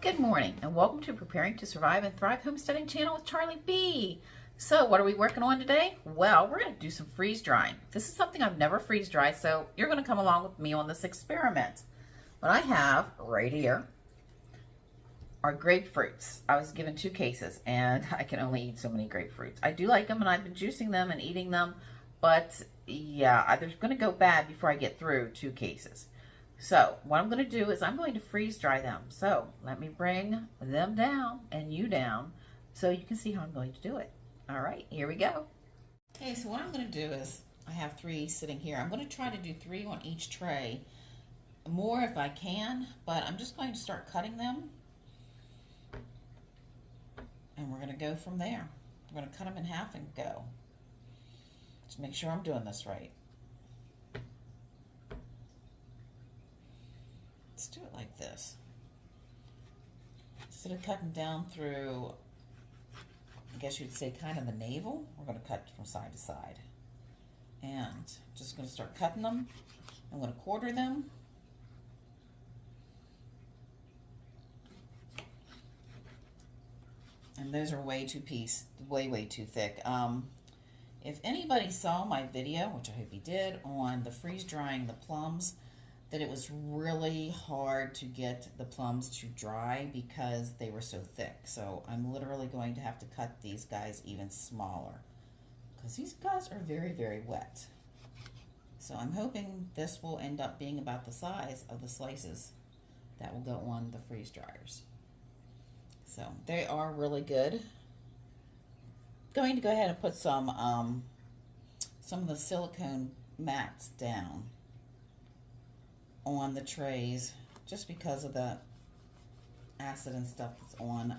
Good morning and welcome to Preparing to Survive and Thrive Homesteading channel with Charlie B. So what are we working on today? Well, we're going to do some freeze drying. This is something I've never freeze dried, so you're going to come along with me on this experiment. What I have right here are grapefruits. I was given 2 cases and I can only eat so many grapefruits. I do like them and I've been juicing them and eating them, but yeah, they're going to go bad before I get through 2 cases. So what I'm going to do is I'm going to freeze dry them. So let me bring them down and you down so you can see how I'm going to do it. All right, here we go. Okay, so what I'm going to do is I have 3 sitting here. I'm going to try to do 3 on each tray, more if I can, but I'm just going to start cutting them and we're going to go from there. We're going to cut them in half and go. Just make sure I'm doing this right. Let's do it like this. Instead of cutting down through, I guess you'd say kind of the navel, we're going to cut from side to side. And just going to start cutting them. I'm going to quarter them. And those are way too way too thick. If anybody saw my video, which I hope you did, on the freeze drying the plums, that it was really hard to get the plums to dry because they were so thick. So I'm literally going to have to cut these guys even smaller because these guys are very, very wet. So I'm hoping this will end up being about the size of the slices that will go on the freeze dryers. So they are really good. Going to go ahead and put some of the silicone mats down on the trays just because of the acid and stuff that's on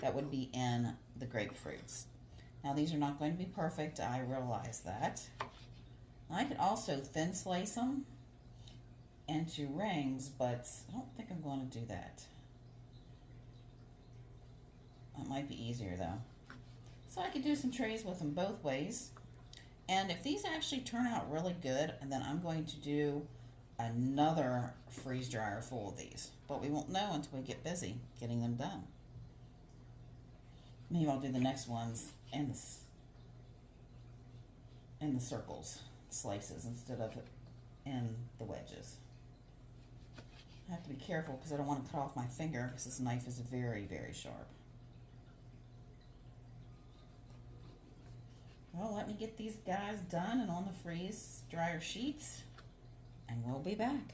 that would be in the grapefruits. Now these are not going to be perfect, I realize that. I could also thin slice them into rings, but I don't think I'm going to do that. That might be easier though. So I could do some trays with them both ways. And if these actually turn out really good, and then I'm going to do another freeze dryer full of these, but we won't know until we get busy getting them done. Maybe I'll do the next ones in the circles, slices, instead of in the wedges. I have to be careful because I don't want to cut off my finger because this knife is very, very sharp. Well, let me get these guys done and on the freeze dryer sheets, and we'll be back.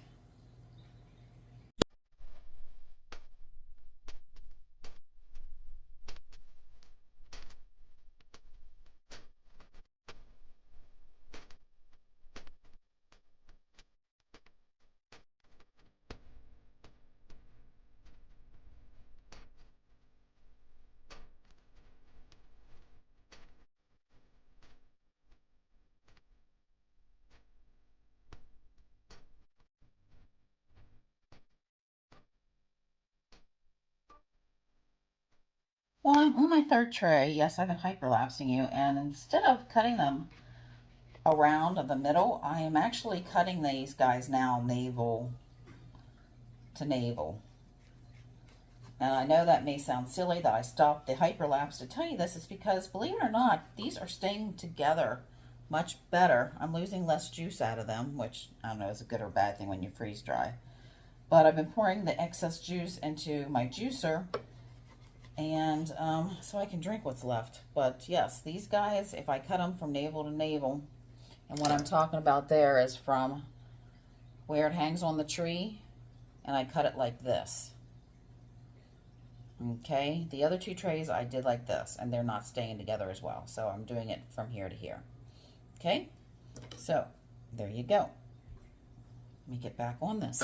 Well, I'm on my 3rd tray. Yes, I've been hyperlapsing you, and instead of cutting them around the middle, I am actually cutting these guys now navel to navel. And I know that may sound silly that I stopped the hyperlapse to tell you this. Is because, believe it or not, these are staying together much better. I'm losing less juice out of them, which I don't know is a good or bad thing when you freeze dry. But I've been pouring the excess juice into my juicer, and so I can drink what's left. But yes, these guys, if I cut them from navel to navel, and what I'm talking about there is from where it hangs on the tree, and I cut it like this. Okay, the other 2 trays I did like this, and they're not staying together as well. So I'm doing it from here to here. Okay, so there you go. Let me get back on this.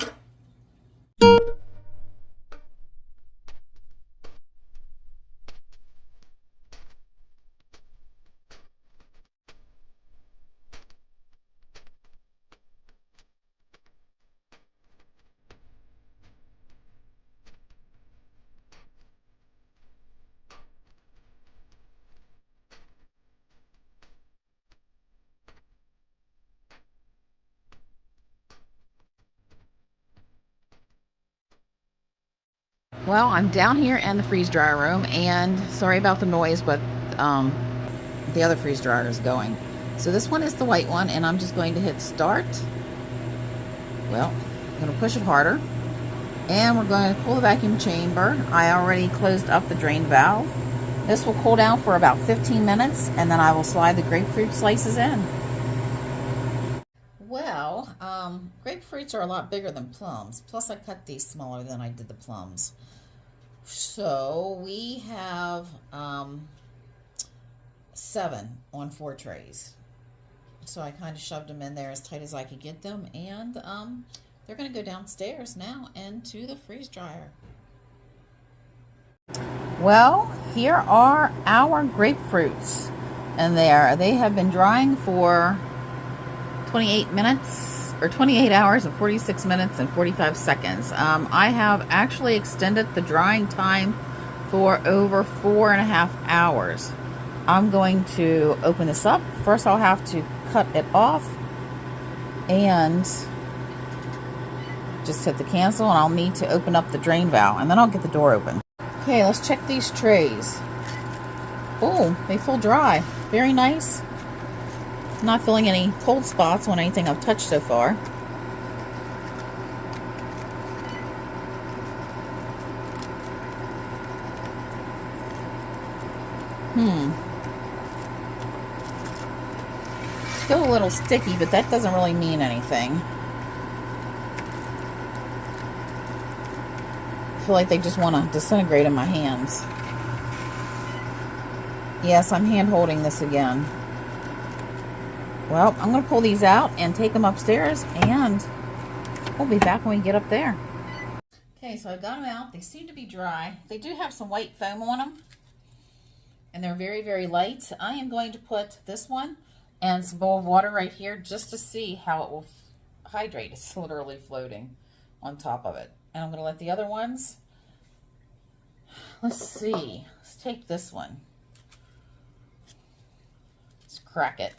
Well, I'm down here in the freeze dryer room, and sorry about the noise, but the other freeze dryer is going. So this one is the white one, and I'm just going to hit start. Well, I'm going to push it harder, and we're going to pull the vacuum chamber. I already closed up the drain valve. This will cool down for about 15 minutes, and then I will slide the grapefruit slices in. Well, grapefruits are a lot bigger than plums. Plus, I cut these smaller than I did the plums. So we have 7 on 4 trays. So I kind of shoved them in there as tight as I could get them, and they're going to go downstairs now into the freeze dryer. Well, here are our grapefruits, and they have been drying for 28 minutes or 28 hours and 46 minutes and 45 seconds. I have actually extended the drying time for over 4.5 hours. I'm going to open this up. First, I'll have to cut it off and just hit the cancel, and I'll need to open up the drain valve, and then I'll get the door open. Okay, let's check these trays. Oh, they feel dry. Very nice. Not feeling any cold spots on anything I've touched so far. Still a little sticky, but that doesn't really mean anything. I feel like they just want to disintegrate in my hands. Yes, I'm hand holding this again. Well, I'm going to pull these out and take them upstairs, and we'll be back when we get up there. Okay, so I've got them out. They seem to be dry. They do have some white foam on them, and they're very, very light. I am going to put this one and some bowl of water right here just to see how it will hydrate. It's literally floating on top of it. And I'm going to let the other ones, let's see, let's take this one. Let's crack it.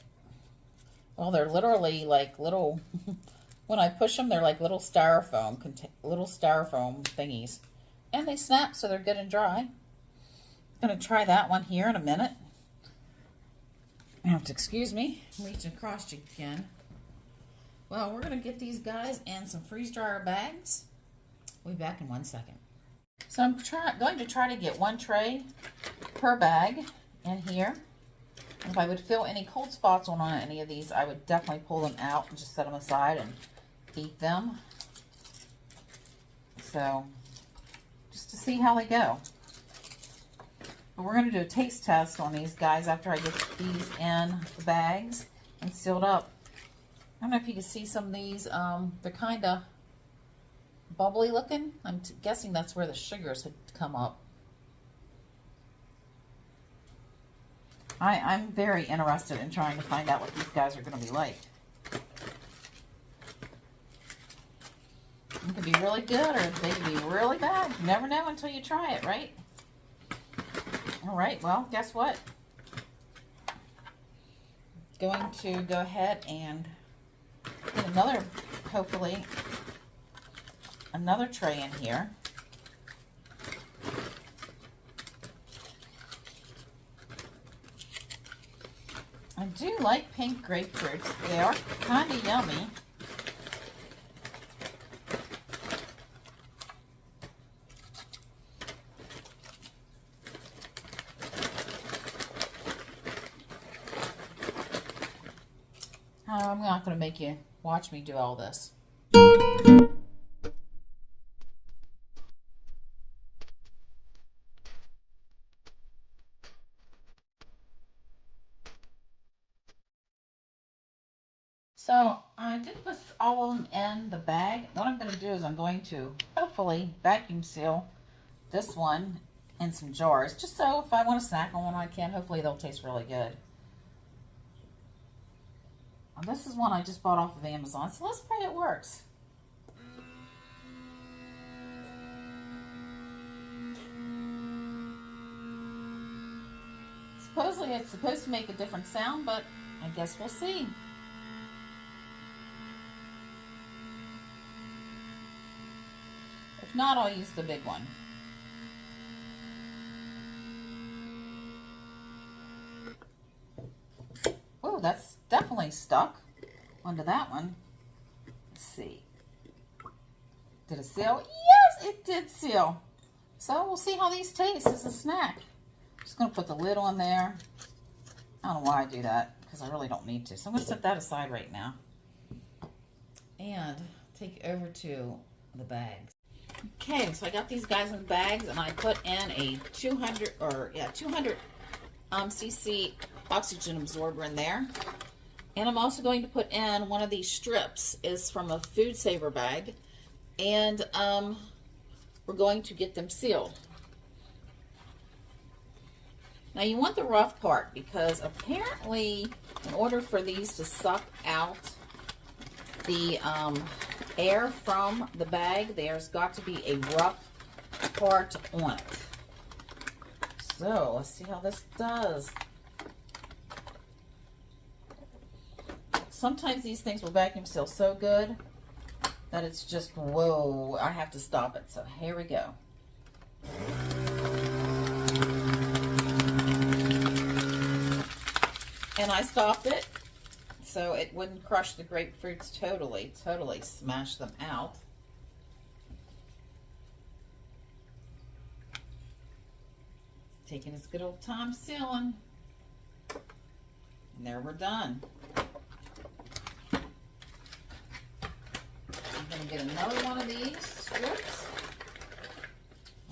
Well, they're literally like little, when I push them, they're like little styrofoam thingies. And they snap, so they're good and dry. I'm going to try that one here in a minute. You have to excuse me, I'm reaching across again. Well, we're going to get these guys in some freeze dryer bags. We'll be back in 1 second. So I'm going to try to get 1 tray per bag in here. If I would feel any cold spots on any of these, I would definitely pull them out and just set them aside and eat them. So, just to see how they go. But we're going to do a taste test on these guys after I get these in the bags and sealed up. I don't know if you can see some of these. They're kind of bubbly looking. I'm guessing that's where the sugars had come up. I'm very interested in trying to find out what these guys are going to be like. It could be really good, or they could be really bad. You never know until you try it, right? All right, well, guess what? Going to go ahead and get another, hopefully, another tray in here. I do like pink grapefruits. They are kind of yummy. I'm not going to make you watch me do all this. So I did put all of them in the bag. What I'm going to do is I'm going to hopefully vacuum seal this one in some jars, just so if I want to snack on one I can. Hopefully they'll taste really good. This is one I just bought off of Amazon, so let's pray it works. Supposedly it's supposed to make a different sound, but I guess we'll see. If not, I'll use the big one. that's definitely stuck onto that one. Let's see. Did it seal? Yes, it did seal. So we'll see how these taste as a snack. Just going to put the lid on there. I don't know why I do that, because I really don't need to. So I'm going to set that aside right now. And take over to the bags. Okay, so I got these guys in bags, and I put in a 200 cc oxygen absorber in there. And I'm also going to put in one of these strips. Is from a Food Saver bag. And we're going to get them sealed. Now you want the rough part, because apparently in order for these to suck out the air from the bag, there's got to be a rough part on it. So let's see how this does. Sometimes these things will vacuum seal so good that it's just, whoa, I have to stop it. So here we go. And I stopped it so it wouldn't crush the grapefruits totally smash them out. Taking its good old time sealing. And there we're done. I'm going to get another one of these strips.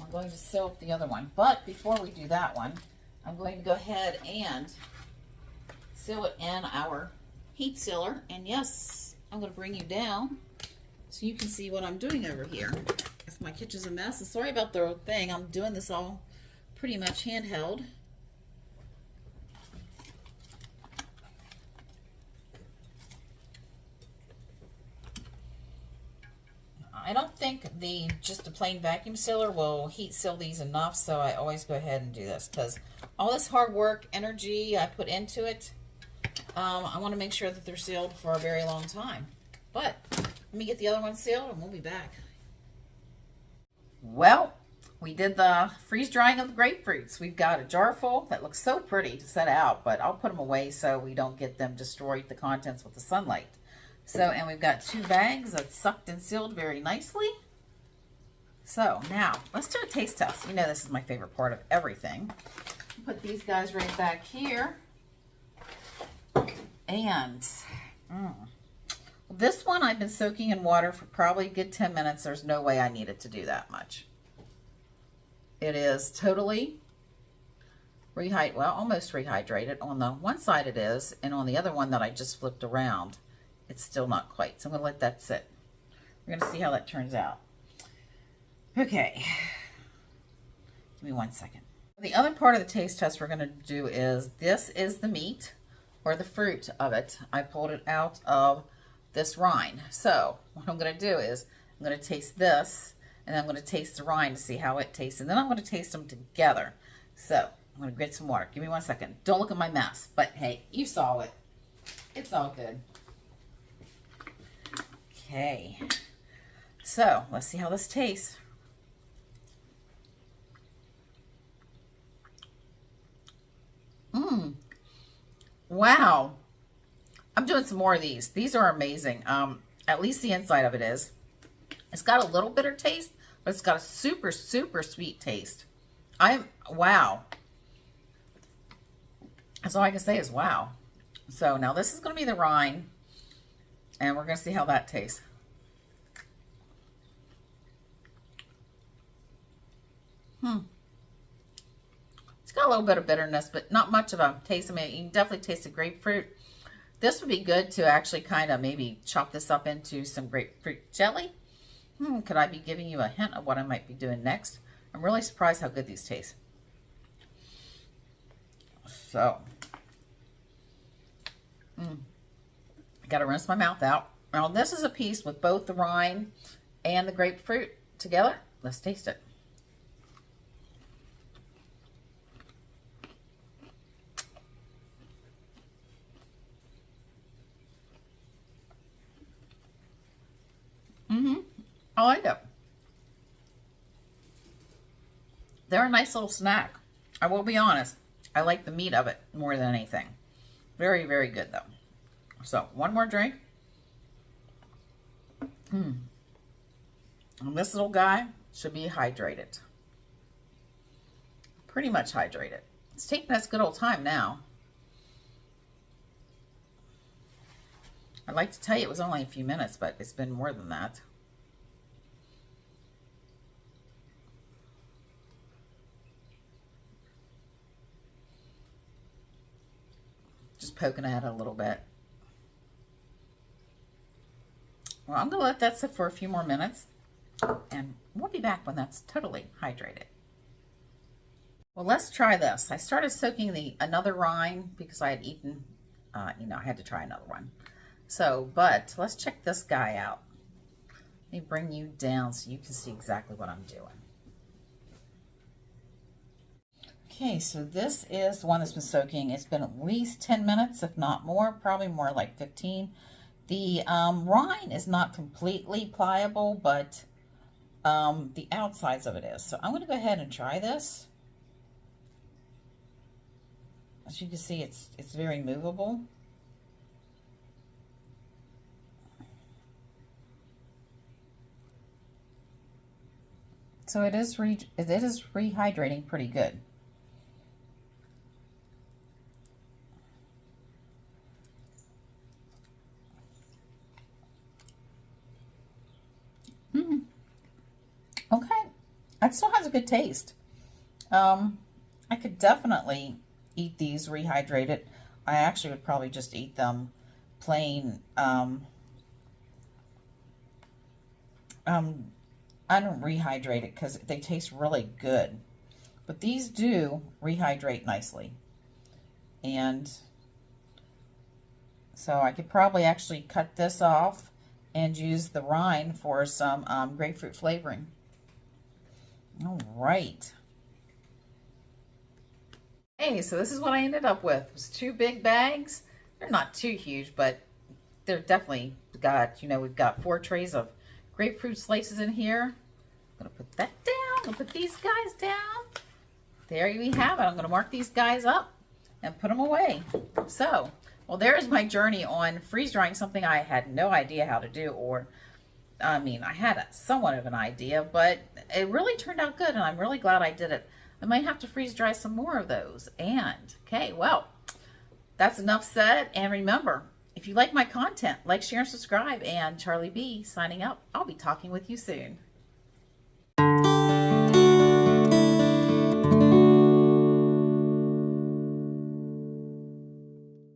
I'm going to seal up the other one. But before we do that one, I'm going to go ahead and seal it in our heat sealer. And yes, I'm going to bring you down so you can see what I'm doing over here. If my kitchen's a mess, and sorry about the thing, I'm doing this all pretty much handheld. I don't think just a plain vacuum sealer will heat seal these enough, so I always go ahead and do this, because all this hard work, energy I put into it, I want to make sure that they're sealed for a very long time. But let me get the other one sealed and we'll be back. Well, we did the freeze drying of the grapefruits. We've got a jar full that looks so pretty to set out, but I'll put them away so we don't get them destroyed, the contents, with the sunlight. So, and we've got 2 bags that's sucked and sealed very nicely. So now let's do a taste test. You know this is my favorite part of everything. Put these guys right back here. And this one I've been soaking in water for probably a good 10 minutes. There's no way I needed to do that much. It is totally almost rehydrated. On the one side it is, and on the other one that I just flipped around, it's still not quite. So I'm going to let that sit. We're going to see how that turns out. Okay. Give me 1 second. The other part of the taste test we're going to do is, this is the meat or the fruit of it. I pulled it out of this rind. So what I'm going to do is I'm going to taste this, and then I'm going to taste the rind to see how it tastes. And then I'm going to taste them together. So I'm going to get some water. Give me 1 second. Don't look at my mess. But hey, you saw it. It's all good. Okay. So let's see how this tastes. Wow. I'm doing some more of these. These are amazing. At least the inside of it is. It's got a little bitter taste, but it's got a super, super sweet taste. Wow. That's all I can say is wow. So now this is going to be the rind, and we're going to see how that tastes. It's got a little bit of bitterness, but not much of a taste. I mean, you can definitely taste the grapefruit. This would be good to actually kind of maybe chop this up into some grapefruit jelly. Could I be giving you a hint of what I might be doing next? I'm really surprised how good these taste. So, I got to rinse my mouth out. Now, this is a piece with both the rind and the grapefruit together. Let's taste it. I like it. They're a nice little snack. I will be honest. I like the meat of it more than anything. Very, very good though. So one more drink. And this little guy should be hydrated. Pretty much hydrated. It's taking us good old time now. I'd like to tell you it was only a few minutes, but it's been more than that. Just poking at it a little bit. Well, I'm going to let that sit for a few more minutes, and we'll be back when that's totally hydrated. Well, let's try this. I started soaking another rind because I had eaten, I had to try another one. So, but let's check this guy out. Let me bring you down so you can see exactly what I'm doing. Okay, so this is the one that's been soaking. It's been at least 10 minutes, if not more, probably more like 15. The rind is not completely pliable, but the outsides of it is. So I'm going to go ahead and try this. As you can see, it's very movable. So it is rehydrating pretty good. Okay, that still has a good taste. I could definitely eat these rehydrated. I actually would probably just eat them plain. I don't rehydrate it because they taste really good. But these do rehydrate nicely. And so I could probably actually cut this off and use the rind for some grapefruit flavoring. All right. Hey, so this is what I ended up with. It was 2 big bags. They're not too huge, but they're definitely got, we've got 4 trays of grapefruit slices in here. I'm going to put that down. I'm going to put these guys down. There we have it. I'm going to mark these guys up and put them away. So, well, there's my journey on freeze drying something I had no idea how to do, or I had somewhat of an idea, but it really turned out good, and I'm really glad I did it. I might have to freeze dry some more of those. And, okay, well, that's enough said. And remember, if you like my content, like, share, and subscribe. And Charlie B signing out. I'll be talking with you soon.